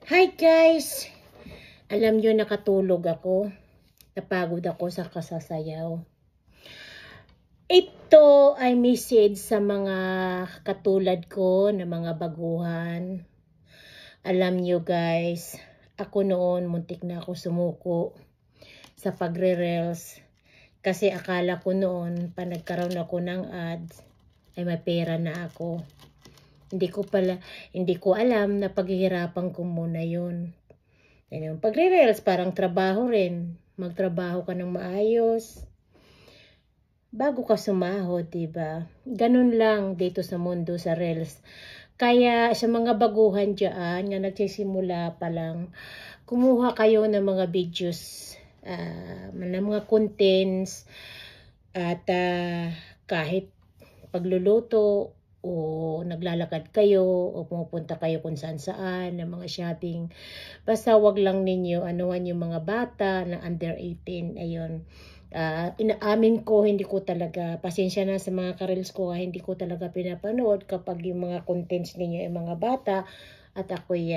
Hi guys! Alam nyo, nakatulog ako. Napagod ako sa kasasayaw. Ito ay message sa mga katulad ko na mga baguhan. Alam nyo guys, ako noon muntik na ako sumuko sa pagre-reels. Kasi akala ko noon, pa nagkaroon ako ng ads, ay may pera na ako. Hindi ko alam na paghihirapan ko muna yun. Pagre-reels, parang trabaho rin. Magtrabaho ka ng maayos bago ka sumahod, diba? Ganun lang dito sa mundo, sa reels. Kaya sa mga baguhan dyan, nga nagsisimula pa lang, kumuha kayo ng mga videos, ng mga contents, at kahit pagluluto, o naglalakad kayo, o pumupunta kayo kung saan-saan, ng mga shopping. Basta wag lang ninyo anuhan yung mga bata na under 18. Ayun. Inaamin ko, hindi ko talaga, pasensya na sa mga karels ko, hindi ko talaga pinapanood kapag yung mga contents ninyo ay mga bata. At ako'y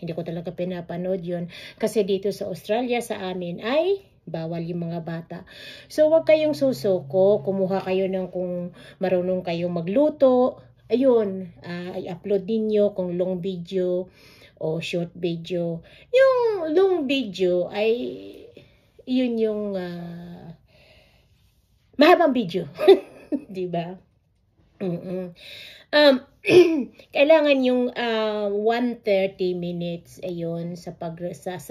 hindi ko talaga pinapanood yun. Kasi dito sa Australia, sa amin ay bawal yung mga bata. So, wag kayong susuko. Kumuha kayo ng kung marunong kayong magluto. Ayun, i-upload ninyo kung long video o short video. Yung long video ay yun yung mahabang video. Diba? Kailangan yung 130 minutes ayun sa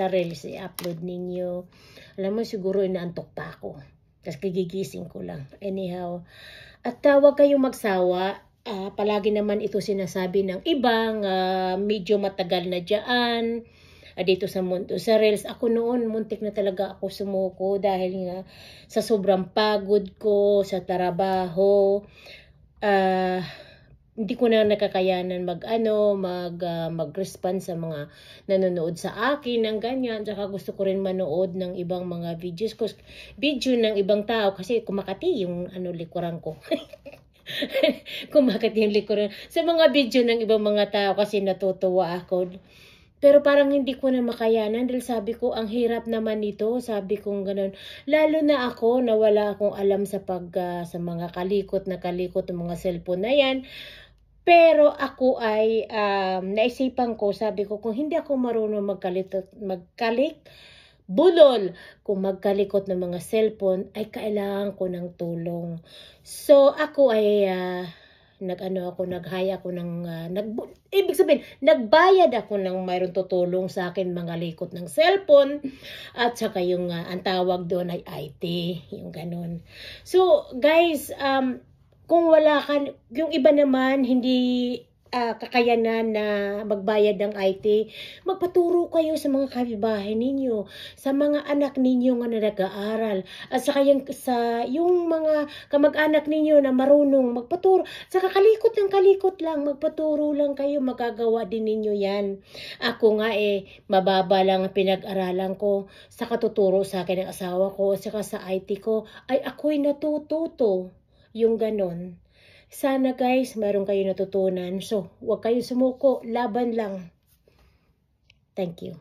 reels i-upload ninyo. Alam mo, siguro inaantok pa ako. Tapos gigising ko lang. Anyhow, at huwag kayong magsawa. Palagi naman ito sinasabi ng ibang medyo matagal na dyan. Dito sa mundo, sa reels. Ako noon, muntik na talaga ako sumuko dahil nga sa sobrang pagod ko, sa trabaho. Hindi ko na nakakayanan mag-respond sa mga nanonood sa akin ng ganyan. Tsaka gusto ko rin manood ng ibang mga videos ko. Video ng ibang tao kasi kumakati yung likuran ko. Kumakati yung likuran. Sa mga video ng ibang mga tao kasi natutuwa ako. Pero parang hindi ko na makayanan dahil sabi ko, ang hirap naman nito. Sabi kong ganun. Lalo na ako na wala akong alam sa mga kalikot ng mga cellphone na yan. Pero ako ay naisipan ko, sabi ko, kung hindi ako marunong kung magkalikot ng mga cellphone, ay kailangan ko ng tulong. So ako ay nagbayad ako ng mayroon tutulong sa akin mga likot ng cellphone at saka yung ang tawag doon ay IT, yung ganun. So guys, kung wala ka, yung iba naman hindi kakayanan na magbayad ng IT, magpaturo kayo sa mga kapitbahay ninyo, sa mga anak ninyo nga na nag-aaral, at saka yung mga kamag-anak ninyo na marunong magpaturo, saka kalikot lang, magpaturo lang kayo, magagawa din ninyo yan. Ako nga mababa lang ang pinag-aralan ko, saka tuturo sa akin ng asawa ko, saka sa IT ko, ay ako'y natututo, yung ganon. Sana guys, meron kayo natutunan. So, huwag kayo sumuko. Laban lang. Thank you.